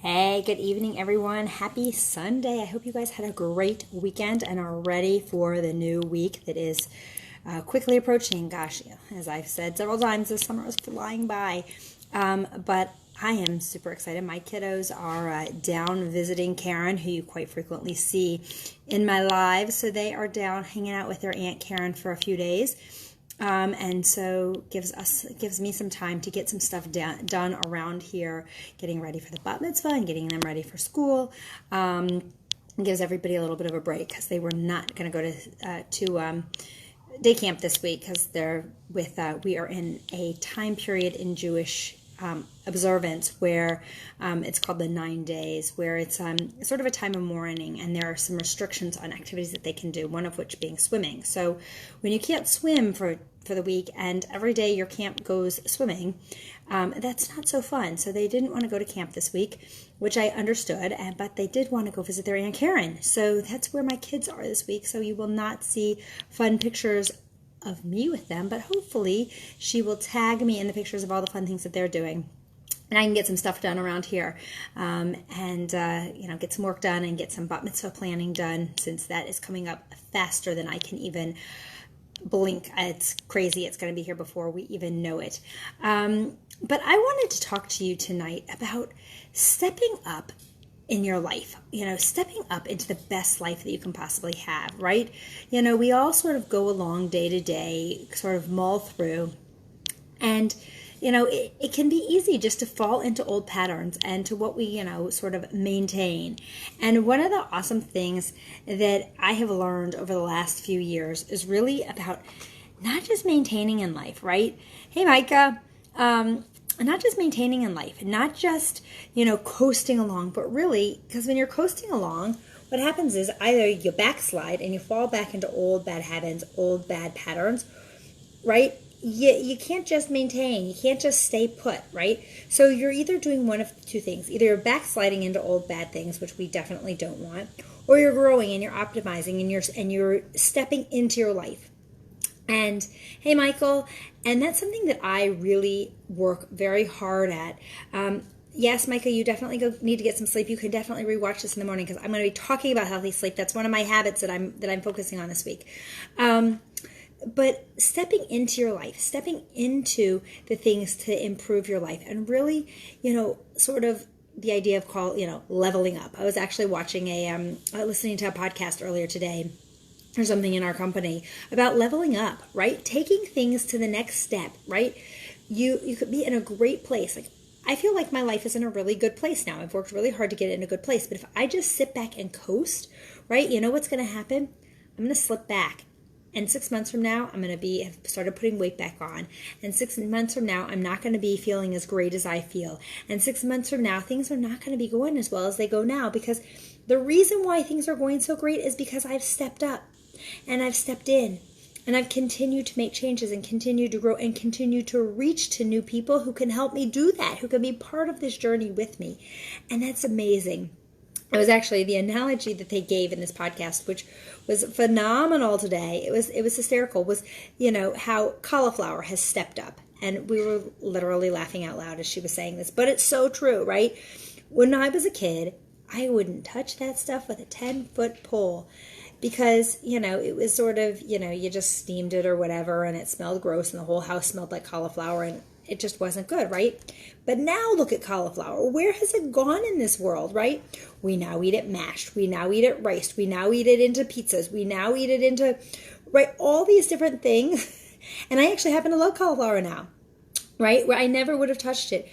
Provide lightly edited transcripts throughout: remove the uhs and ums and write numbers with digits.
Hey, good evening, everyone. Happy Sunday. I hope you guys had a great weekend and are ready for the new week that is quickly approaching. Gosh, as I've said several times, this summer was flying by. But I am super excited. My kiddos are down visiting Karen, who you quite frequently see in my live. So they are down hanging out with their Aunt Karen for a few days. And so gives me some time to get some stuff done around here, getting ready for the bat mitzvah and getting them ready for school. Gives everybody a little bit of a break because they were not going to go to day camp this week because we are in a time period in Jewish observance where it's called the 9 days, where it's sort of a time of mourning, and there are some restrictions on activities that they can do, one of which being swimming. So when you can't swim for the week and every day your camp goes swimming, that's not so fun. So they didn't want to go to camp this week, which I understood, but they did want to go visit their Aunt Karen. So that's where my kids are this week. So you will not see fun pictures of me with them, but hopefully she will tag me in the pictures of all the fun things that they're doing, and I can get some stuff done around here, and get some work done and get some bat mitzvah planning done, since that is coming up faster than I can even blink. It's crazy. It's going to be here before we even know it. But I wanted to talk to you tonight about stepping up in your life, stepping up into the best life that you can possibly have, right? We all sort of go along day to day, sort of mull through, and it can be easy just to fall into old patterns and to what we, sort of maintain. And one of the awesome things that I have learned over the last few years is really about not just maintaining in life, right? Hey, Micah, not just maintaining in life, not just, coasting along, but really, because when you're coasting along, what happens is either you backslide and you fall back into old bad habits, old bad patterns, right? You can't just maintain. You can't just stay put, right? So you're either doing one of two things. Either you're backsliding into old bad things, which we definitely don't want, or you're growing and you're optimizing and you're stepping into your life. And hey, Michael, and that's something that I really work very hard at. Yes, Micah, you definitely need to get some sleep. You can definitely rewatch this in the morning because I'm going to be talking about healthy sleep. That's one of my habits that I'm focusing on this week. But stepping into your life, stepping into the things to improve your life, and really, sort of the idea of leveling up. I was actually watching listening to a podcast earlier today, or something in our company, about leveling up, right? Taking things to the next step, right? You could be in a great place. Like, I feel like my life is in a really good place now. I've worked really hard to get it in a good place. But if I just sit back and coast, right, what's going to happen? I'm going to slip back. And 6 months from now, I'm going to have started putting weight back on. And 6 months from now, I'm not going to be feeling as great as I feel. And 6 months from now, things are not going to be going as well as they go now. Because the reason why things are going so great is because I've stepped up. And I've stepped in, and I've continued to make changes and continue to grow and continue to reach to new people who can help me do that, who can be part of this journey with me. And that's amazing. It was actually the analogy that they gave in this podcast, which was phenomenal today. It was hysterical, was, how cauliflower has stepped up. And we were literally laughing out loud as she was saying this, but it's so true, right? When I was a kid, I wouldn't touch that stuff with a 10-foot pole. Because, it was sort of, you just steamed it or whatever, and it smelled gross, and the whole house smelled like cauliflower, and it just wasn't good, right? But now look at cauliflower. Where has it gone in this world, right? We now eat it mashed. We now eat it riced. We now eat it into pizzas. We now eat it into, right, all these different things. And I actually happen to love cauliflower now, right? Where I never would have touched it.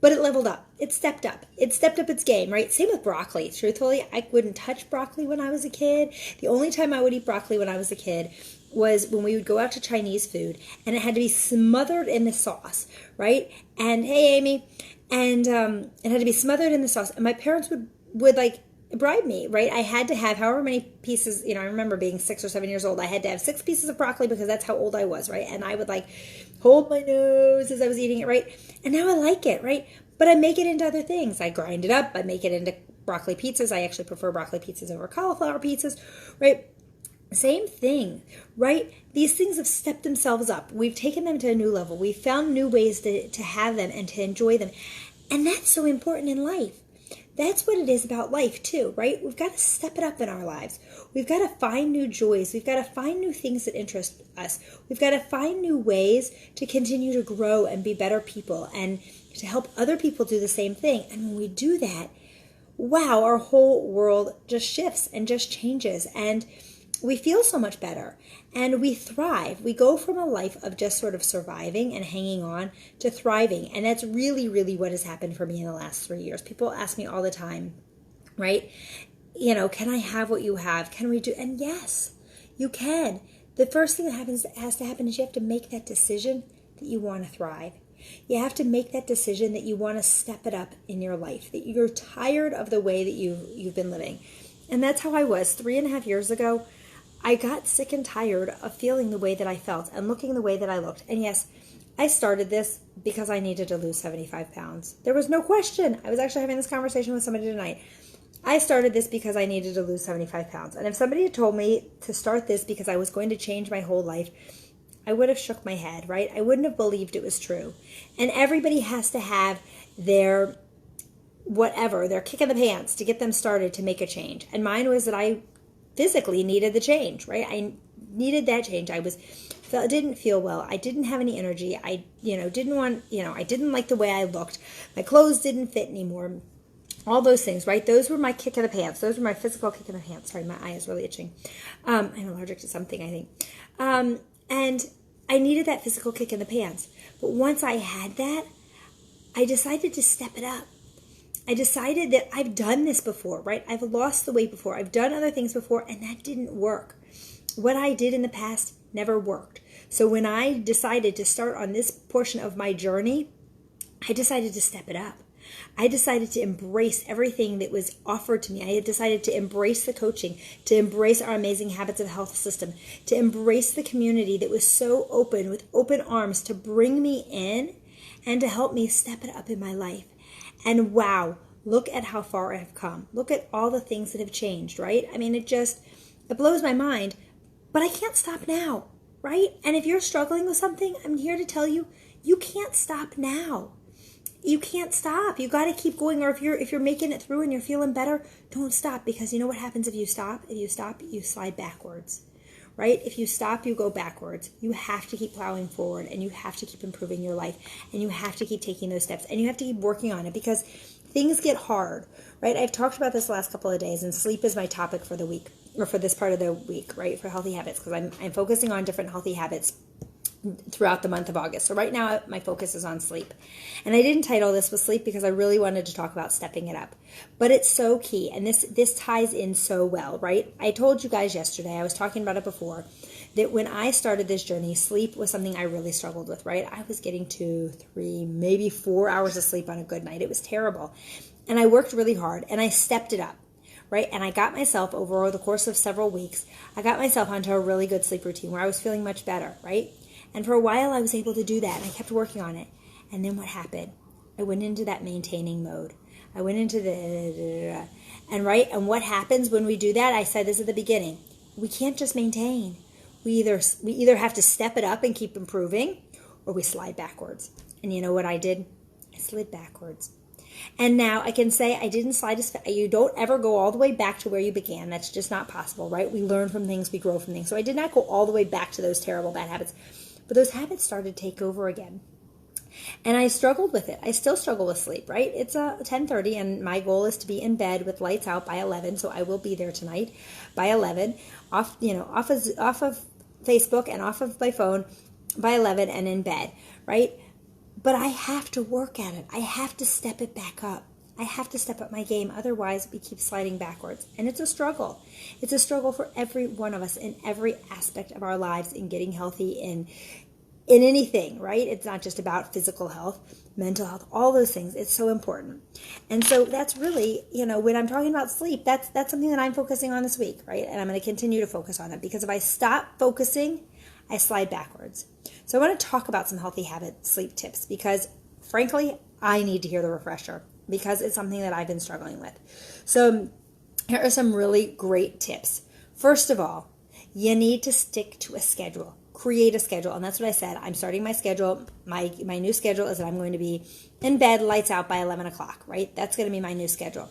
But it leveled up. It stepped up. It stepped up its game, right? Same with broccoli. Truthfully, I wouldn't touch broccoli when I was a kid. The only time I would eat broccoli when I was a kid was when we would go out to Chinese food, and it had to be smothered in the sauce, right? And hey, Amy, and it had to be smothered in the sauce. And my parents would like bribe me, right? I had to have however many pieces, I remember being 6 or 7 years old. I had to have 6 pieces of broccoli because that's how old I was, right? And I would like hold my nose as I was eating it, right? And now I like it, right? But I make it into other things. I grind it up. I make it into broccoli pizzas. I actually prefer broccoli pizzas over cauliflower pizzas, right? Same thing, right? These things have stepped themselves up. We've taken them to a new level. We've found new ways to have them and to enjoy them. And that's so important in life. that's what it is about life too, right? We've got to step it up in our lives. We've got to find new joys. We've got to find new things that interest us. We've got to find new ways to continue to grow and be better people and to help other people do the same thing. And when we do that, wow, our whole world just shifts and just changes. And we feel so much better and we thrive. We go from a life of just sort of surviving and hanging on to thriving. And that's really, really what has happened for me in the last 3 years. People ask me all the time, right? Can I have what you have? Can we do? And yes, you can. The first thing that has to happen is you have to make that decision that you want to thrive. You have to make that decision that you want to step it up in your life, that you're tired of the way that you've been living. And that's how I was 3.5 years ago. I got sick and tired of feeling the way that I felt and looking the way that I looked. And yes, I started this because I needed to lose 75 pounds. There was no question. I was actually having this conversation with somebody tonight. I started this because I needed to lose 75 pounds. And if somebody had told me to start this because I was going to change my whole life, I would have shook my head, right? I wouldn't have believed it was true. And everybody has to have their kick in the pants to get them started to make a change. And mine was that I physically needed the change, right? I needed that change. I didn't feel well. I didn't have any energy. I didn't like the way I looked. My clothes didn't fit anymore. All those things, right? Those were my kick in the pants. Those were my physical kick in the pants. Sorry, my eye is really itching. I'm allergic to something, I think. And I needed that physical kick in the pants. But once I had that, I decided to step it up. I decided that I've done this before, right? I've lost the weight before. I've done other things before, and that didn't work. What I did in the past never worked. So when I decided to start on this portion of my journey, I decided to step it up. I decided to embrace everything that was offered to me. I had decided to embrace the coaching, to embrace our amazing Habits of Health system, to embrace the community that was so open, with open arms, to bring me in and to help me step it up in my life. And wow, look at how far I have come. Look at all the things that have changed, right? I mean, it blows my mind, but I can't stop now, right? And if you're struggling with something, I'm here to tell you, you can't stop now. You can't stop. You got to keep going. Or if you're making it through and you're feeling better, don't stop, because you know what happens if you stop? If you stop, you slide backwards, right? If you stop, you go backwards. You have to keep plowing forward, and you have to keep improving your life, and you have to keep taking those steps, and you have to keep working on it, because things get hard, right? I've talked about this the last couple of days, and sleep is my topic for the week, or for this part of the week, right? For healthy habits, because I'm focusing on different healthy habits throughout the month of August. So right now my focus is on sleep. And I didn't title this with sleep because I really wanted to talk about stepping it up. But it's so key, and this ties in so well, right? I told you guys yesterday, I was talking about it before, that when I started this journey, sleep was something I really struggled with, right? I was getting 2, 3, maybe 4 hours of sleep on a good night. It was terrible. And I worked really hard, and I stepped it up, right? And I got myself, over the course of several weeks, I got myself onto a really good sleep routine where I was feeling much better, right? And for a while, I was able to do that, and I kept working on it. And then what happened? I went into that maintaining mode. I went into and what happens when we do that? I said this at the beginning. We can't just maintain. We either have to step it up and keep improving, or we slide backwards. And you know what I did? I slid backwards. And now I can say I didn't slide as fast. You don't ever go all the way back to where you began. That's just not possible, right? We learn from things, we grow from things. So I did not go all the way back to those terrible bad habits. But those habits started to take over again. And I struggled with it. I still struggle with sleep, right? It's 10:30, and my goal is to be in bed with lights out by 11. So I will be there tonight by 11, off of Facebook and off of my phone by 11 and in bed, right? But I have to work at it. I have to step it back up. I have to step up my game. Otherwise, we keep sliding backwards. And it's a struggle. It's a struggle for every one of us in every aspect of our lives, in getting healthy, in anything, right? It's not just about physical health, mental health, all those things. It's so important. And so that's really, when I'm talking about sleep, that's something that I'm focusing on this week, right? And I'm going to continue to focus on it, because if I stop focusing, I slide backwards. So I want to talk about some healthy habit sleep tips, because frankly, I need to hear the refresher, because it's something that I've been struggling with. So here are some really great tips. First of all, you need to stick to a schedule. Create a schedule. And that's what I said. I'm starting my schedule. My new schedule is that I'm going to be in bed, lights out by 11 o'clock, right? That's going to be my new schedule.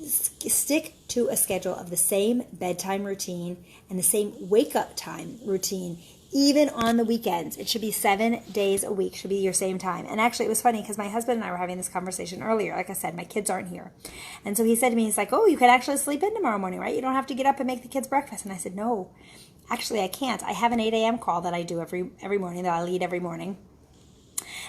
stick to a schedule of the same bedtime routine and the same wake-up time routine, even on the weekends. It should be 7 days a week, should be your same time. And actually, it was funny because my husband and I were having this conversation earlier. Like I said, my kids aren't here. And so he said to me, he's like, oh, you could actually sleep in tomorrow morning, right? You don't have to get up and make the kids breakfast. And I said, no, actually, I can't. I have an 8 a.m. call that I do every morning, that I lead every morning.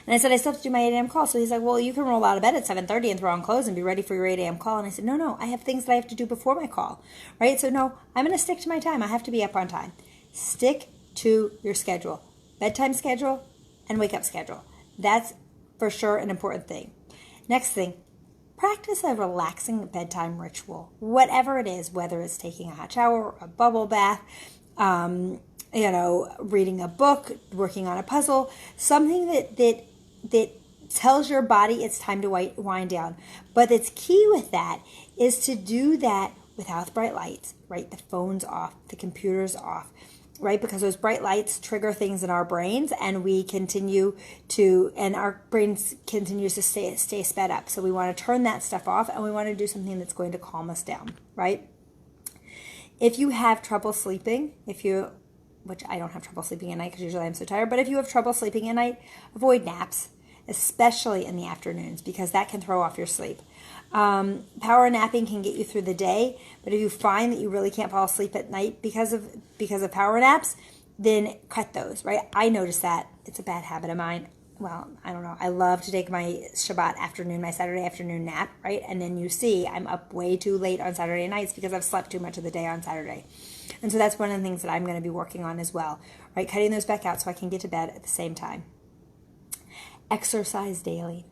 And I said, I still have to do my 8 a.m. call. So he's like, well, you can roll out of bed at 7:30 and throw on clothes and be ready for your 8 a.m. call. And I said, no, I have things that I have to do before my call, right? So no, I'm going to stick to my time. I have to be up on time. Stick to your schedule, bedtime schedule and wake up schedule. That's for sure an important thing. Next thing, practice a relaxing bedtime ritual, whatever it is, whether it's taking a hot shower, a bubble bath, reading a book, working on a puzzle, something that tells your body it's time to wind down. But it's key with that is to do that without bright lights, right? The phone's off, the computer's off, right? Because those bright lights trigger things in our brains, and our brains continues to stay sped up. So we want to turn that stuff off, and we want to do something that's going to calm us down, right? If you have trouble sleeping, which I don't have trouble sleeping at night because usually I'm so tired, but if you have trouble sleeping at night, avoid naps, especially in the afternoons, because that can throw off your sleep. Power napping can get you through the day, but if you find that you really can't fall asleep at night because of power naps, then cut those, right? I notice that. It's a bad habit of mine. Well, I don't know. I love to take my Shabbat afternoon, my Saturday afternoon nap, right? And then you see I'm up way too late on Saturday nights because I've slept too much of the day on Saturday. And so that's one of the things that I'm going to be working on as well, right? Cutting those back out so I can get to bed at the same time. Exercise daily.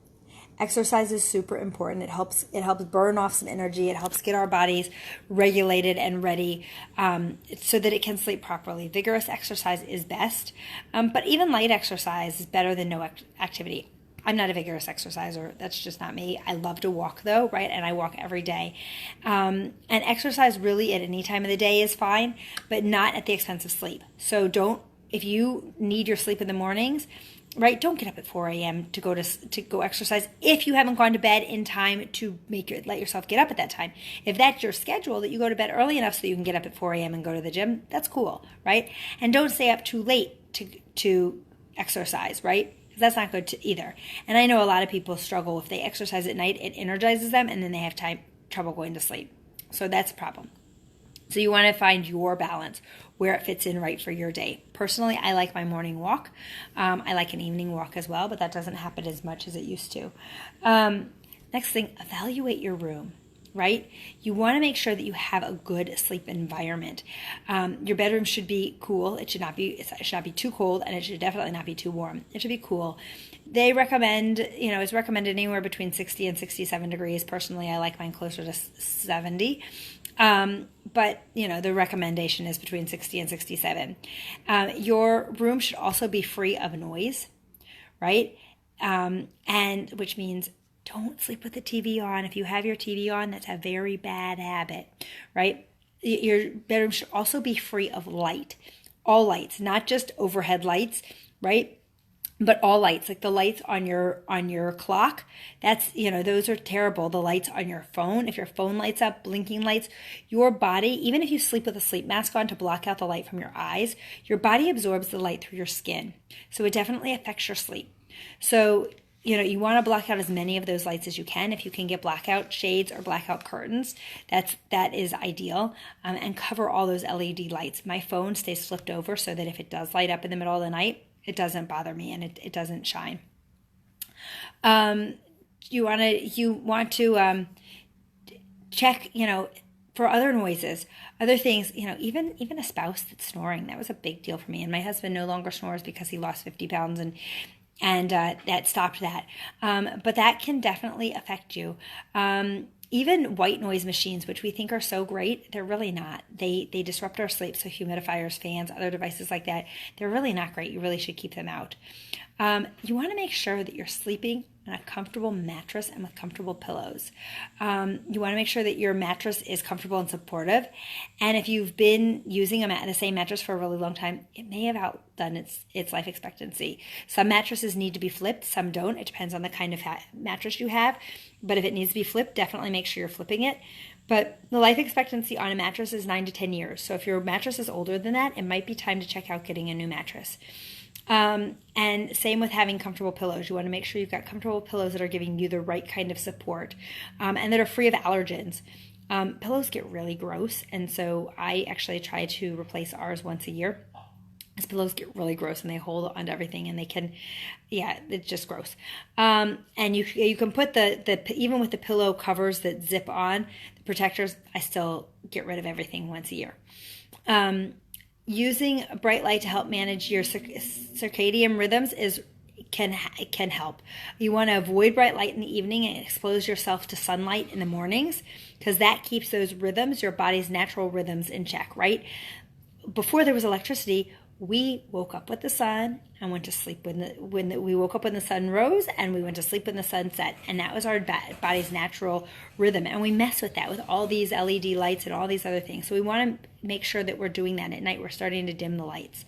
Exercise is super important. It helps burn off some energy. It helps get our bodies regulated and ready so that it can sleep properly. Vigorous exercise is best, but even light exercise is better than no activity. I'm not a vigorous exerciser. That's just not me. I love to walk though, right? And I walk every day. And exercise really at any time of the day is fine, but not at the expense of sleep. So if you need your sleep in the mornings, right? Don't get up at 4 a.m. to go exercise if you haven't gone to bed in time to let yourself get up at that time. If that's your schedule, that you go to bed early enough so that you can get up at 4 a.m. and go to the gym, that's cool, right? And don't stay up too late to exercise, right? Because that's not good either. And I know a lot of people struggle if they exercise at night, it energizes them, and then they have trouble going to sleep. So that's a problem. So you want to find your balance where it fits in right for your day. Personally, I like my morning walk. I like an evening walk as well, but that doesn't happen as much as it used to. Next thing, evaluate your room, right? You want to make sure that you have a good sleep environment. Your bedroom should be cool. It should not be too cold, and it should definitely not be too warm. It should be cool. They recommend, it's recommended anywhere between 60 and 67 degrees. Personally, I like mine closer to 70. But the recommendation is between 60 and 67. Your room should also be free of noise, right? And which means don't sleep with the TV on. If you have your TV on, that's a very bad habit, right? Your bedroom should also be free of light, all lights, not just overhead lights, right? But all lights, like the lights on your clock, that's, those are terrible. The lights on your phone, if your phone lights up, blinking lights, your body, even if you sleep with a sleep mask on to block out the light from your eyes, your body absorbs the light through your skin. So it definitely affects your sleep. So, you want to block out as many of those lights as you can. If you can get blackout shades or blackout curtains, that is ideal. And cover all those LED lights. My phone stays flipped over so that if it does light up in the middle of the night, it doesn't bother me and it doesn't shine. You want to check, for other noises, other things, even a spouse that's snoring. That was a big deal for me. And my husband no longer snores because he lost 50 pounds and that stopped that. But that can definitely affect you. Even white noise machines, which we think are so great, they're really not. They disrupt our sleep. So humidifiers, fans, other devices like that, they're really not great. You really should keep them out. You want to make sure that you're sleeping on a comfortable mattress and with comfortable pillows. You want to make sure that your mattress is comfortable and supportive. And if you've been using the same mattress for a really long time, it may have outdone its life expectancy. Some mattresses need to be flipped, some don't. It depends on the kind of mattress you have. But if it needs to be flipped, definitely make sure you're flipping it. But the life expectancy on a mattress is 9 to 10 years. So if your mattress is older than that, it might be time to check out getting a new mattress. And same with having comfortable pillows. You want to make sure you've got comfortable pillows that are giving you the right kind of support, and that are free of allergens. Pillows get really gross, and so I actually try to replace ours once a year. Because pillows get really gross and they hold onto everything, and they can, it's just gross. And you can put even with the pillow covers that zip on, the protectors, I still get rid of everything once a year. Using a bright light to help manage your circadian rhythms can help. You want to avoid bright light in the evening and expose yourself to sunlight in the mornings, because that keeps those rhythms, your body's natural rhythms, in check, right? Before there was electricity, we woke up with the sun and went to sleep we woke up when the sun rose, and we went to sleep when the sun set, and that was our body's natural rhythm. And we mess with that with all these LED lights and all these other things. So we want to make sure that we're doing that at night. We're starting to dim the lights.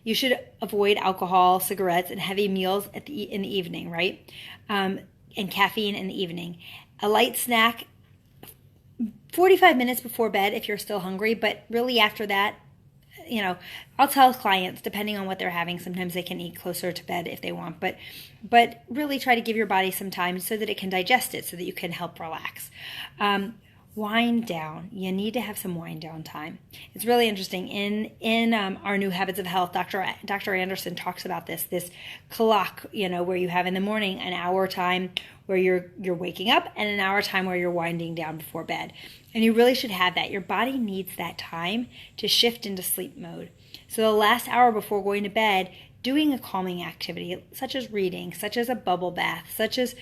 You should avoid alcohol, cigarettes, and heavy meals in the evening, right? And caffeine in the evening. A light snack 45 minutes before bed if you're still hungry, but really after that, I'll tell clients, depending on what they're having, sometimes they can eat closer to bed if they want, but really try to give your body some time so that it can digest it, so that you can help relax. Wind down. You need to have some wind down time. It's really interesting. In our New Habits of Health, Dr. Anderson talks about this clock, where you have in the morning an hour time where you're waking up and an hour time where you're winding down before bed. And you really should have that. Your body needs that time to shift into sleep mode. So the last hour before going to bed, doing a calming activity, such as reading, such as a bubble bath, such as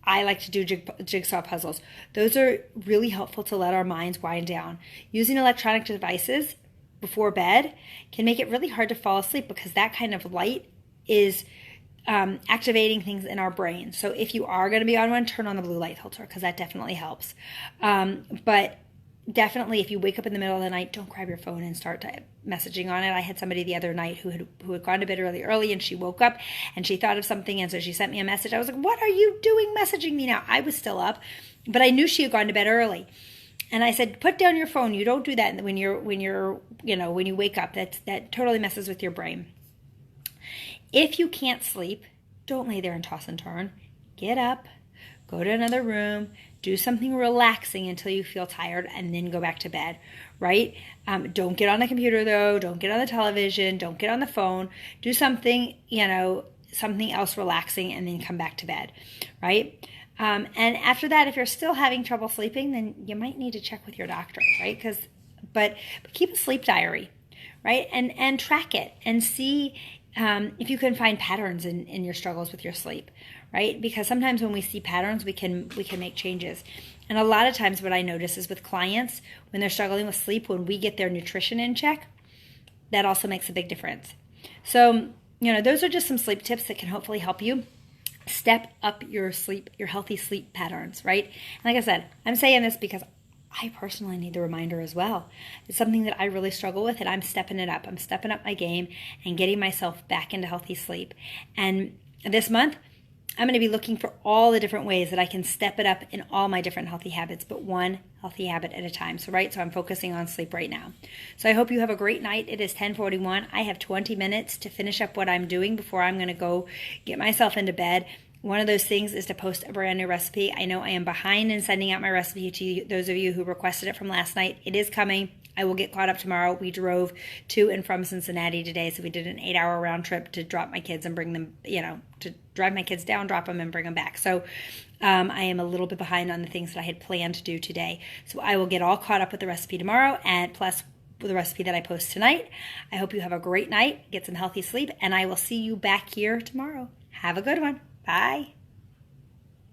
I like to do jigsaw puzzles. Those are really helpful to let our minds wind down. Using electronic devices before bed can make it really hard to fall asleep, because that kind of light is activating things in our brain. So if you are going to be on one, turn on the blue light filter, because that definitely helps. But definitely, if you wake up in the middle of the night, don't grab your phone and start messaging on it. I had somebody the other night who had gone to bed early, and she woke up and she thought of something, and so she sent me a message. I was like, "What are you doing messaging me now?" I was still up, but I knew she had gone to bed early. And I said, "Put down your phone. You don't do that when you wake up. That totally messes with your brain." If you can't sleep, don't lay there and toss and turn. Get up, go to another room, do something relaxing until you feel tired, and then go back to bed, right? Don't get on the computer, though. Don't get on the television. Don't get on the phone. Do something, something else relaxing, and then come back to bed, right? And after that, if you're still having trouble sleeping, then you might need to check with your doctor, right? But keep a sleep diary, right? And track it and see if you can find patterns in your struggles with your sleep, right? Because sometimes when we see patterns, we can make changes. And a lot of times what I notice is with clients, when they're struggling with sleep, when we get their nutrition in check, that also makes a big difference. So, those are just some sleep tips that can hopefully help you step up your healthy sleep patterns, right? And like I said, I'm saying this because I personally need the reminder as well. It's something that I really struggle with, and I'm stepping it up. I'm stepping up my game and getting myself back into healthy sleep. And this month, I'm going to be looking for all the different ways that I can step it up in all my different healthy habits, but one healthy habit at a time. So I'm focusing on sleep right now. So I hope you have a great night. It is 10:41. I have 20 minutes to finish up what I'm doing before I'm going to go get myself into bed. One of those things is to post a brand new recipe. I know I am behind in sending out my recipe to those of you who requested it from last night. It is coming. I will get caught up tomorrow. We drove to and from Cincinnati today, so we did an 8-hour round trip to drop my kids and bring them, to drive my kids down, drop them, and bring them back. So I am a little bit behind on the things that I had planned to do today. So I will get all caught up with the recipe tomorrow, and plus with the recipe that I post tonight. I hope you have a great night, get some healthy sleep, and I will see you back here tomorrow. Have a good one. Bye.